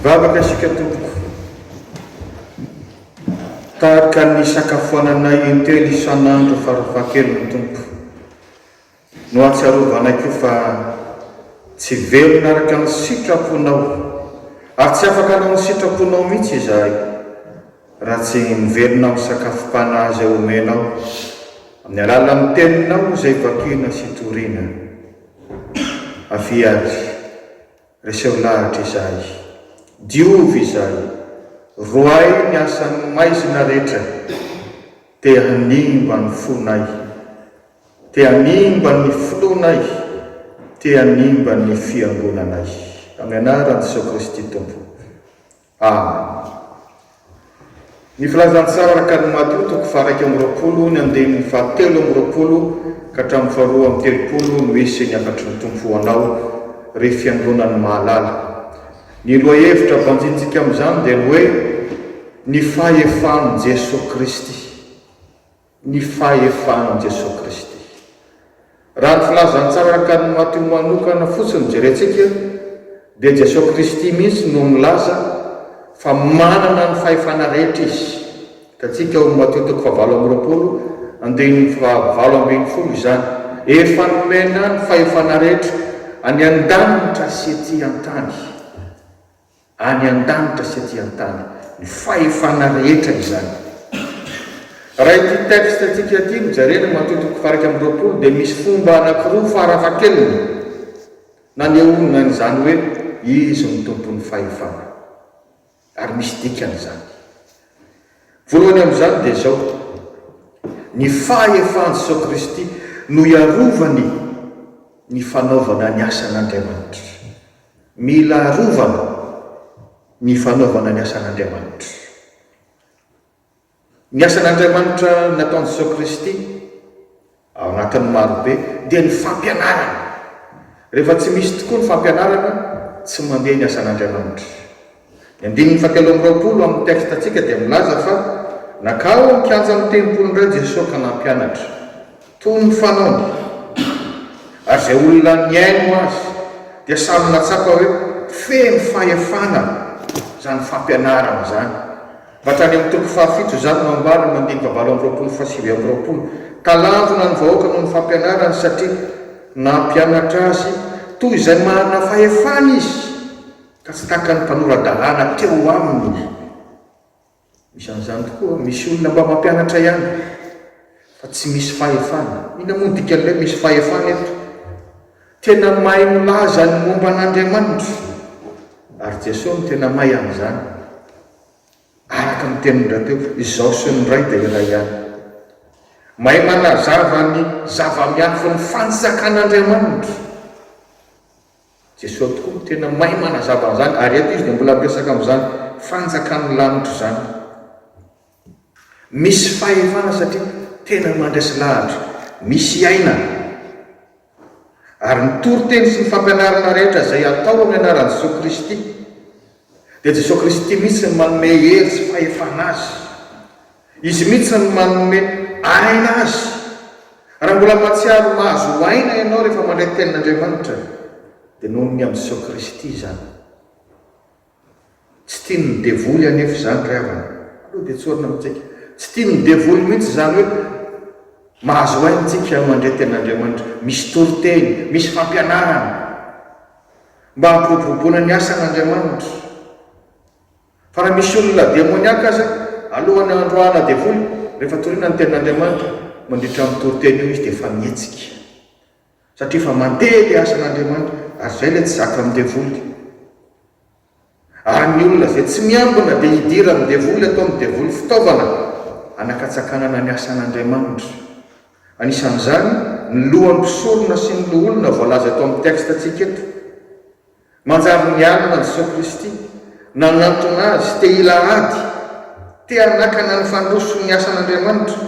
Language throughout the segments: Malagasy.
Mivavaka isika tompoko tahaka ny sakafoananay intelo isan'andro farafahakeliny tompo. No atsiarovanay koa fa tsy velona araka ny sitraponao ary tsy afaka anao ny sitraponao mihitsy izahay raha tsy mivelona amin'ny sakafom-panahy izay omenao amin'ny alala amin'ny teninao izay vakiana sy toriana. Afiady reseo lahatra izahay, diovy izahay, roay ny asan'ny maizina rehetra, te hanimba ny fonay, te hanimba ny filonay, te hanimba ny fiangonanay. Amin'ny anaran'i Jesosy Kristy Tompo. Amen. Ny filazantsara araka ny Mateo toko faha 20 ny andininy faha 20 ka hatramin'ny faha 20 no hisy ny akatry ny tompo anao re fiangonan'ny mahalala. Ny lohahevitra banjintsika amin'izany dia hoe ny fahefan'i Jesosy Kristy. Ny fahefan'i Jesosy Kristy. Raha ny filazantsara araka ny Mateo manokana fotsiny jerentsika dia Jesosy Kristy mihitsy no milaza fa manana ny fahefana rehetra izy. Tatsika ao Mateo toko faha 20 andininy faha 20 izany. Efa nomena ny fahefana rehetra any an-danitra sy ety an-tany. Any an-danitra sy ety an-tany. Ny fahefana rehetra izany. Raha ity texte atsika ity mijarena Mateo toko faha 20 dia misy fomba anankiroa farafahakeliny nanehoana n'izany hoe izy ny tompon'ny fahefana. Ary misy dikany izany. Voalohany amin'izany dia izao: ny fahefan'i Jesosy Kristy no iarovany ny fanaovana ny asan'Andriamanitra. Mila arovana ny fanaovana ny asan'Andriamanitra. Ny asan'Andriamanitra nataon'i Jesosy Kristy ao anatin'ny marobe dia ny fampianarana. Rehefa tsy misy tokoa ny fampianarana, tsy mandeha ny asan'Andriamanitra. Ny andininy faha 20 amin'ny texte atsika dia milaza fa nakao mikianja amin'ny tempolo indray Jesosy ka nampianatra toy ny fanaony. Ary izay olona niaino azy dia samy natsapa hoe feno fahefana izany fampianarana izany. Hatrany amin'ny toko faha 7 izany no ambara ny andininy faha 20 fa 20. Talanjona ny vahoaka noho ny fampianarana satria nampianatra azy toy izay manana fahefana izy ka tsy tahaka ny mpanora-dalàna teo aminy. Misy an'izany tokoa, misy olona mba mampianatra ihany fa tsy misy fahefana. Ina moa ny dikan'ilay misy fahefana eto? Tena mahay milaza ny momba an'Andriamanitra. Ary Jesosy tena mahay amin'izany. Araka ny tenin-dra teo, izao sy ny ray dia iray ihany. Mahay manazava ny zava-miafy ny fanjakan'Andriamanitra. Jesosy tokoa tena mahay manazava an'izany, ary eto izy dia mbola miresaka amin'izany fanjakan'ny lanitra izany. Misy fahefana satria tena mandresy lahatra, misy aina. Ary ny toriteny sy ny fampianarana rehetra izay atao amin'ny anaran'i Jesosy Kristy dia Jesosy Kristy mihitsy ny manome hery sy fahefana azy. Izy mihitsy ny manome aina azy. Raha mbola mahatsiaro mahazo aina ianao rehefa mandray tenin'Andriamanitra dia noho ny amin'ny Jesosy Kristy izany. Tsy tiany ny devoly anefa izany ry havana. Aloha dia tsorina amintsika. Tsy tiany ny devoly mihitsy izany hoe mahazo aina tsika mandray tenin'Andriamanitra. Misy toriteny, misy fampianarana mba hampiroboroboana ny asan'Andriamanitra. Fa raha misy olona demoniaka aza alohan'ny androana devoly, rehefa toriana ny tenin'Andriamanitra mandritra amin'ny toriteny io izy dia efa mihetsika. Satria fa mandeha ilay asan'Andriamanitra, ary izay ilay tsy zaka amin'ny devoly. Ary ny olona izay tsy miambina dia hidira amin'ny devoly, atao amin'ny devoly fitaovana hanakatsakanana ny asan'Andriamanitra. Anisan'izany ny lohan'ny mpisorona sy ny loholona voalaza atao amin'ny texte atsika eto. Manjary ny alina ny Jesosy Kristy nanantona azy te hilahady, te hanakana ny fandroso ny asan'Andriamanitra,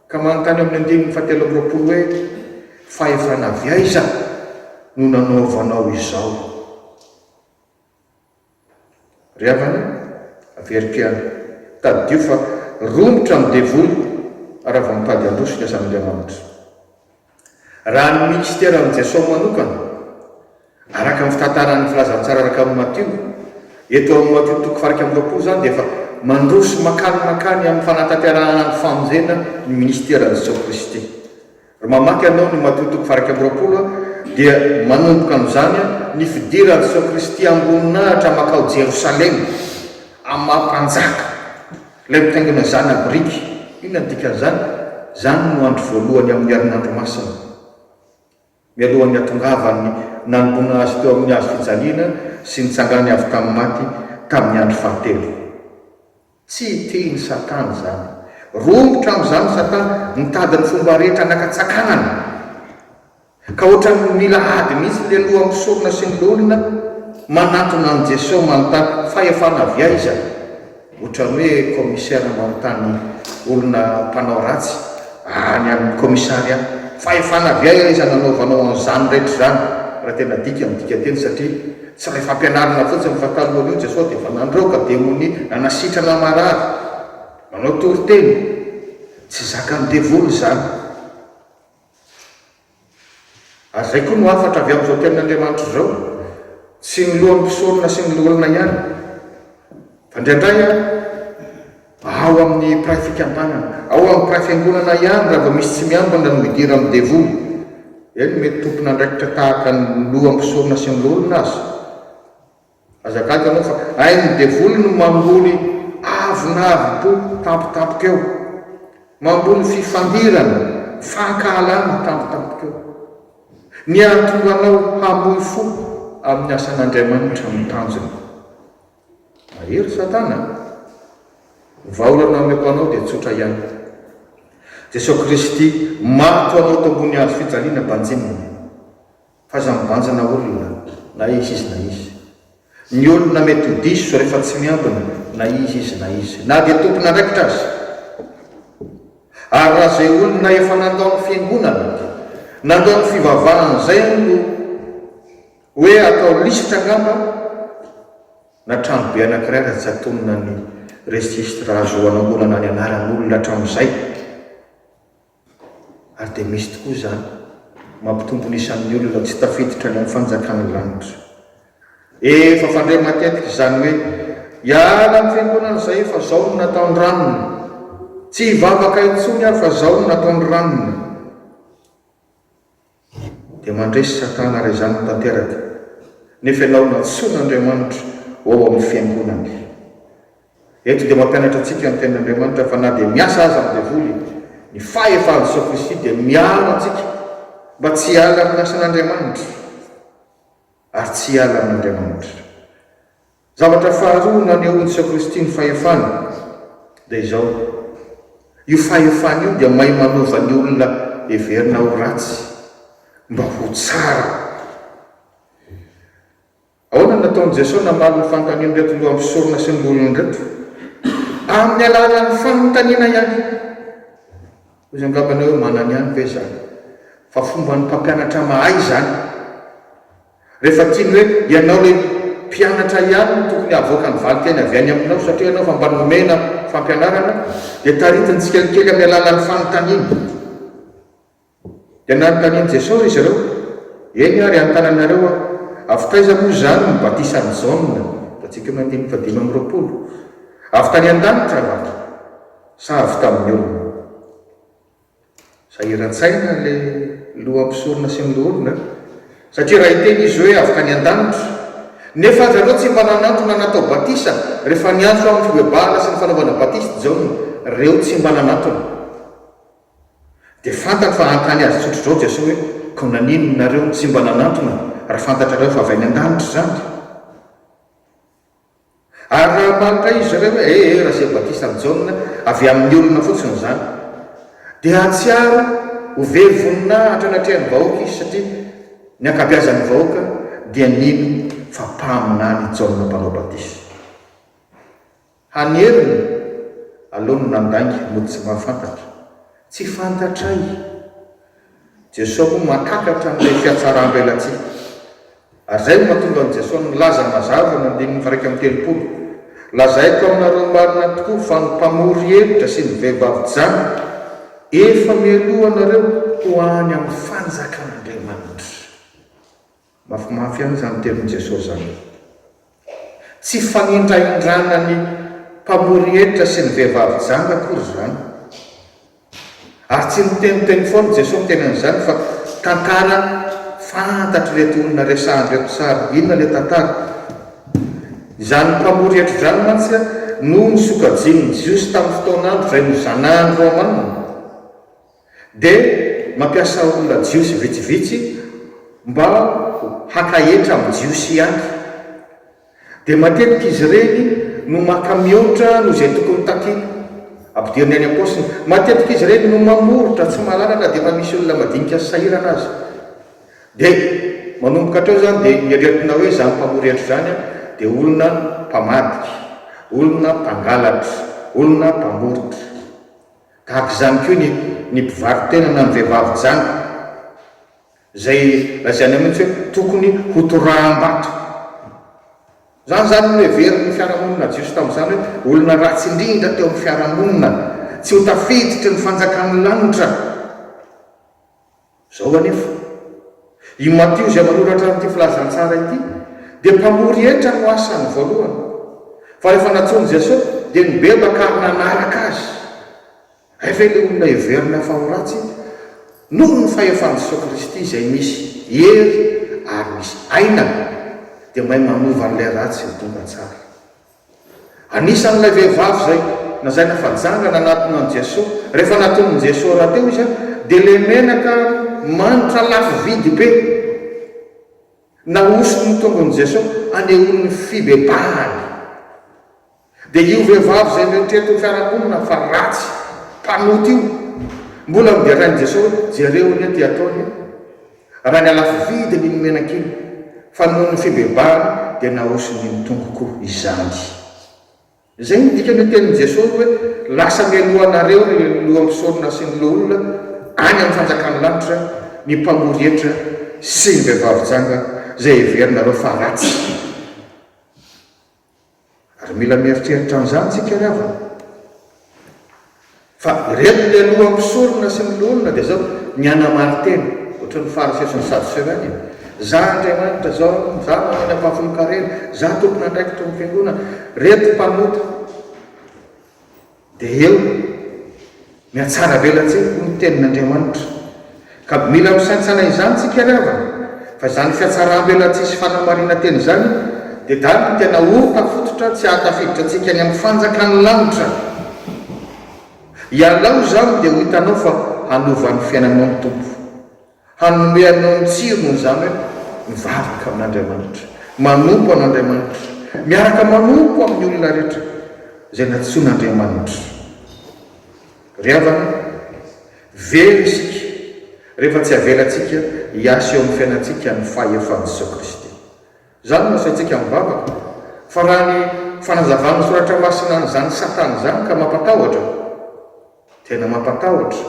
ka manontany amin'ny andininy faha 20 hoe fahefana avy aiza no nanaovanao izao? Ry havana, averiko tadio fa romotra amin'ny devoly ary avy mitady handroso ny asan'Andriamanitra. Raha ny ministera amin'i Jesosy manokana araka amin'ny fitantaran'ny filazantsara araka amin'ny Mateo eto amin'ny matotoko faraka amin'ny roapolo zany dia efa mandroso makany amin'ny fanatanterahana famonjena ny ministera Jesosy Kristy. Mamaky ianao ny matotoko faraka amin'ny roapolo dia manomboka amin'izany ny fidiran'i Jesosy Kristy amboninahitra makao Jerosalema amin'ny mampanjaka ilay mitaingina zany abriky. Inona ny dikan'izany? Zany no andro voalohany amin'ny herinandro masina, mialohan'ny atongavany nanomboana azy teo amin'ny hazo fijaliana sy nitsangany avy tamin'ny maty tamin'ny andro fahatelo. Tsy teny Satana zany, rombotra amin'izany Satana mitady ny fomba rehetra nakatsakana ka ohatran'ny mila ady mihitsy le aloha misorona sy ny olona manatona an' Jesosy manontany fahefana avy aiza, ohatran'ny hoe commissaire manontany olona mpanao ratsy any amin'ny komisaria fahefana avy aiza nanaovanao an'izany rehetra zany. Raha tena dika midika teny satria tsy ray fampianarana fotsiny fa talohan'io Jesosy dia efa nandroka demoni nanasitrana marary manao toriteny, tsy zakany devoly zany. Ary zay koa no afatra avy amin'izao tenin'Andriamanitra zao, tsy ny lohan'ny mpisorona sy ny olona ihany fa indraindray ao amin'ny piray fikambanana, ao amin'ny piray fiangonana ihany raha vao misy tsy miambina no midira amin'ny devoly. Eny mety tompona andraikitra tahaka ny lohan'ny mpisorona sy ny olona azy. Azakady ianao fa ay ny devoly no mamboly avonavy-po tampotampoka eo, mamboly fifandirana, fankahalana tampotampoka eo, ny atonganao hamoy fo amin'ny asan'Andriamanitra amin'ny tanjony. Mahery Satana, vaolana ameko anao dia tsotra ihany. Jesosy Kristy mato anao tambony hazo fijaliana banjinina, fazambanjana olona na izy na izy. Ny olona mety ho diso rehefa tsy miambina na izy na izy, na dia tompona andraikitra azy. Ary raha zay olona efa nandao ny fiangonana, nandao ny fivavahana zay no hoe atao lisitra ngamba na tranobe anankiray raha tsy atonona ny registre azo anangonana ny anaran'olona hatramin'izay. Ary dia misy tokoa zany mampitombona isan'ny olona tsy tafiditra ny amin'ny fanjakan'ny lanitra. Efa fandray matetika zany hoe hiala amin'ny fiangonana izay fa zao no nataony ranony, tsy hivavaka intsony aho fa zao no nataony ranony. Dia mandresy Satana ray zany tanteraka nefa ianao natsoan'Andriamanitra ao amin'ny fiangonana. Eto dia mampianatra antsika ny tenin'Andriamanitra fa na dia miasa aza amin'ny devoly, ny fahefan'i Jesosy Kristy dia miaro antsika mba tsy hiala amin'ny asan'Andriamanitra ary tsy hiala amin'Andriamanitra. Zavatra faharoa nanehoan'i Jesosy Kristy ny fahefana dia izao, io fahefana io dia mahay manova ny olona heverina ho ratsy mba ho tsara. Ahoana nataon'i Jesosy namaly ny fanontaniana reto lohan'ny mpisorona sy ny olona reto? Amin'ny alalan'ny fanontaniana ihany. Ozy angambana hoe manany ihany ve zany? Fa fomba ny mpampianatra mahay zany. Rehefa tiany hoe ianao le mpianatra ihany tokony avoaka ny valiteny avy any aminao satria ianao fa mba nomena fampianarana, dia taritiny tsikelikely amin'ny alalan'ny fanontaniana. Dia nanontaniany Jesosy izy ireo, eny ary antananareo avy taiza moa zany ny batisany Jaune, atsika mandinika 5:20, avy tany an-danitra va sa avy tamin'ny olona? Sahiran-tsaina le lohan'ny mpisorona sy ny olona, satria raha hiteny izy hoe avy tany an-danitra nefa zareo tsy mba nanantona natao batisa rehefa niantso amin'ny fibebahana sy ny fanaovana batisa Jaune, reo tsy mba nanantona. Dia fantany fa antany azy tsotr'izao Jesosy hoe ka nanino nareo tsy mba nanantona raha fantatrareo fa avy any an-danitra zany. Ary raha malitra izy ireo hoe raha zay batisa Jaune avy amin'ny olona fotsiny zany, dia atsiaro ho very voninahitra anatrehan'ny vahoaka izy satria ny ankabeazan'ny vahoaka dia nino fa mpaminany Jaune mpanao batisa. Haneriny aloha no nandangy mody tsy mahafantatra, tsy fantatray. Jesosy moa matakatra n'ilay fiatsaram-belantsika. Ary zay no mahatonga an' Jesosy nilaza mazava ny 9:30, lazaiko aminareo marina tokoa fa ny mpamory hevitra sy ny vehivavy jany efa mialoha anareo ho any amin'ny fanjakan'Andriamanitra. Mafimafy ihany zany tenin' Jesosy zany. tsy fanindraindrana ny mpamory hevitra sy ny vehivavy janga akory zany. Ary tsy niteniteny foana Jesosy mitenan'izany fa tantara fantatry reto olona resahandreto sary. Inona le tantara? Izany mpamory hevitra zany mantsy no nisokajin'ny Jiosy tamin'ny fotoanandro izay no zanahan'ny Romanina, dia mampiasa olona jiosy vitsivitsy mba hakahetra amin'ny jiosy ihany. Dia matetika izy ireny no maka mihoatra no izay tokony takiana. Ampidiriny any apôstony, matetika izy ireny no mamorotra tsy malalaka dia efa misy olona madinika sahirana azy. Dia manomboka hatreo zany dia mieretina hoe zany mpamory hevitra zany dia olona mpamadika, olona mpangalatra, olona mpamorotra. Tahaka izany koa ny mpivarotena na ny vehivavy janga izay lazaina mihitsy hoe tokony hotoraham-bato. Zany no heveriny fiarahamonina Jiosy tamin'izany hoe olona ratsy indrindra teo amin'ny fiarahamonina, tsy ho tafiditra ny fanjakan'ny lanitra. Zao anefa i Matio izay manoratra amin'ity filazantsara ity dia mpamory hevitra no asany voalohany, fa rehefa natsony Jesosy dia nibebaka ary nanaraka azy. Rehefa ilay olona heverina fa ho ratsy noho ny fahefan'i Jesosy Kristy izay misy hery ary misy aina dia mahay manova an'ilay ratsy ho tonga tsara. Anisan'ilay vehivavy izay nazaina fa janga nanatona an' Jesosy, rehefa naton'ny Jesosy raha teo izy dia le menaka manitra lafo vidy be naosony ny tongon'i Jesosy anehoan'ny fibebahany. Dia io vehivavy izay mieritreritra ny fiarahamonina fa ratsy mpanoty io mbola miderain'i Jesosy jereo ny ty ataony raha ny alafo vidy ny menaka iny, fa noho ny fibebahany dia naosony ny tongoko izany. Izay ny dikany tenin'i Jesosy hoe lasa mialohanareo ny lohampisorona sy ny loholona any amin'ny fanjakan'ny lanitra ny mpamory hevitra sy ny vehivavy janga izay heverinareo fa ratsy. Ary mila mieritreritra an'izany tsika ravana fa reto le lohampisorona sy ny loholona dia zao ny anamaritena ohatra ny fariseo sy ny sadoseo any. Za Andriamanitra zao, za manana mpahafolokarena, za tompona andraikitra ny fiangonana, reto mpanota. Dia eo miatsara velantsika ny tenin'Andriamanitra. Ka mila misantsana izany tsika ravana fa izany fiatsara-belantsisy fanamarina teny izany dia dany tena ho tafototra tsy ahatafiditra antsika any amin'ny fanjakan'ny lanitra. Ialao zany dia ho hitanao fa hanovan'ny fiainanao ny tompo, hanomeanao ny tsirony zany hoe mivavaka amin'Andriamanitra, manompo an'Andriamanitra, miaraka manompo amin'ny olona rehetra izay natsoin'Andriamanitra. Ry havana, very isika rehefa tsy avelantsika hiasa eo amin'ny fiainantsika ny fahefan'i Jesosy Kristy. Zany masaitsika mivavaka, fa raha ny fanazavana soratra masina n'izany Satana zany ka mampatahotra, tena mampatahotra.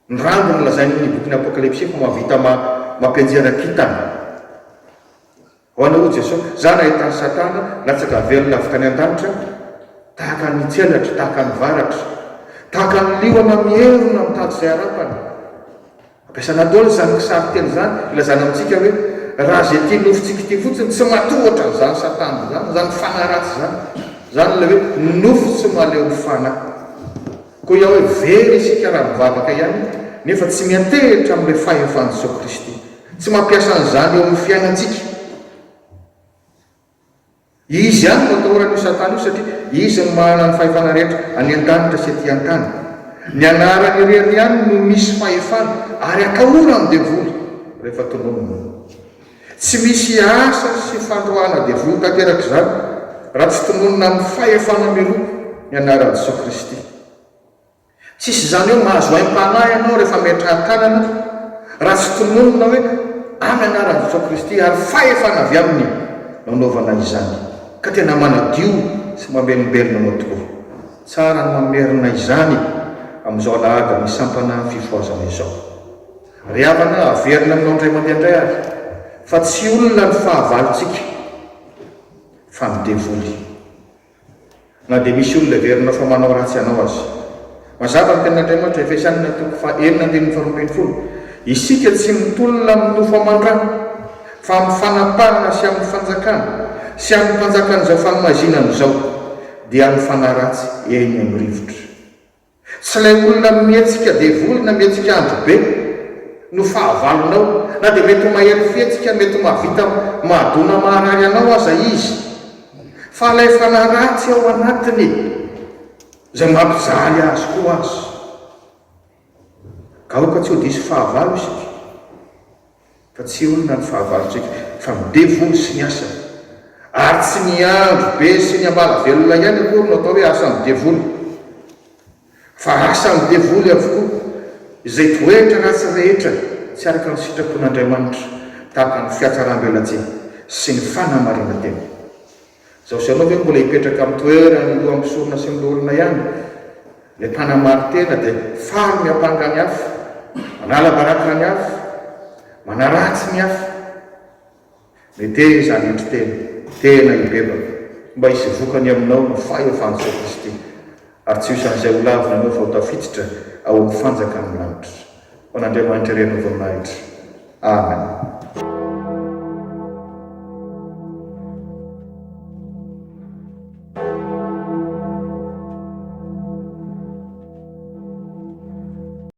Ny rambo ny lazain'ny bokin'ny Apokalipsy fa mahavita mampianjera kitana. Ho anao Jesosy, zany ahitany Satana latsaka velona avy tany an-danitra, tahaka ny tselatra, tahaka ny varatra, tahaka ny liona mierona mitady izay arapany. Ampiasana daholo zany kisary teny zany ilazana amintsika hoe raha zay ty nofotsika ity fotsiny tsy matohatra zany Satana zany, zany fanaratsy zany, zany le hoe nofo tsy maleo fana. Koa iaho hoe very isika raha mivavaka ihany nefa tsy miantehitra amin'ilay fahefan'i Jesosy Kristy, tsy mampiasa an'izany eo amin'ny fiainantsika. Izy ihany no atahoran'io Satana io satria izy no manana ny fahefana rehetra any an-danitra sy aty an-tany. Ny anarany ireny ihany no misy fahefana ary akahora amin'ny devoly rehefa tononona. Tsy misy asa sy fandroana devoly tanteraka izany raha tsy tononona amin'ny fahefana miloko ny anaran'i Jesosy Kristy. Tsisy zany hoe mahazo aim-panahy ianao rehefa miatrahan-tanana raha tsy tononona hoe amin'ny anaran'i Jesosy Kristy ary fahefana avy aminy nanaovana izany. Ka tena manadio sy mamelombelona anao tokoa. Tsara ny mamerina izany amin'izao alahady misampana fifoazana izao. Ry havana averina aminao indray mandeha indray ary fa tsy olona ny fahavalontsika fa ny devoly. Na dia misy olona verina fa manao ratsy anao azy. Mazava ny tenin'Andriamanitra Efesanina 4:9-12. Isika tsy mitolona amin'ny nofo aman-drano, fa amin'ny fanapahana sy amin'ny fanjakana sy amin'ny mpanjakana izao fanomazinana izao dia ny fanaratsy eny amin'ny rivotra. Tsy ilay olona mihetsika devolina mihetsika andro be no fahavalonao, na dia mety mahely fihetsika, mety mahavita mahadona maharary anao aza izy, fa ilay fanaratsy ao anatiny izay mampijaly azy koa azy. Ka aoka tsy ho diso fahavalo isika, fa tsy olona ny fahavalontsika, fa midevoly sy ny asa, ary tsy ny andro be sy ny ambala velona ihany akory no atao hoe asa midevoly, fa asa midevoly avokoa izay toetra ratsy rehetra tsy araka ny sitrapon'Andriamanitra, tahaka ny fiatsaram-belatsia sy ny fanamarina-tena. Izao sy ianao ve mbola hipetraka amin'ny toerany loha misorona sy milorona ihany, ilay mpanamary-tena dia faly ny hampanga ny hafa, manala baraka ny hafa, manaratsy ny hafa. Mety izany endry tena hibebaka mba hisy vokany aminao ny fahefan'Jesosy Kristy, ary tsy isan'izay ho lavina anao fa ho tafiditra ao amin'ny fanjakany lanitra. Ho an'Andriamanitra irery ny voninahitra. Amen.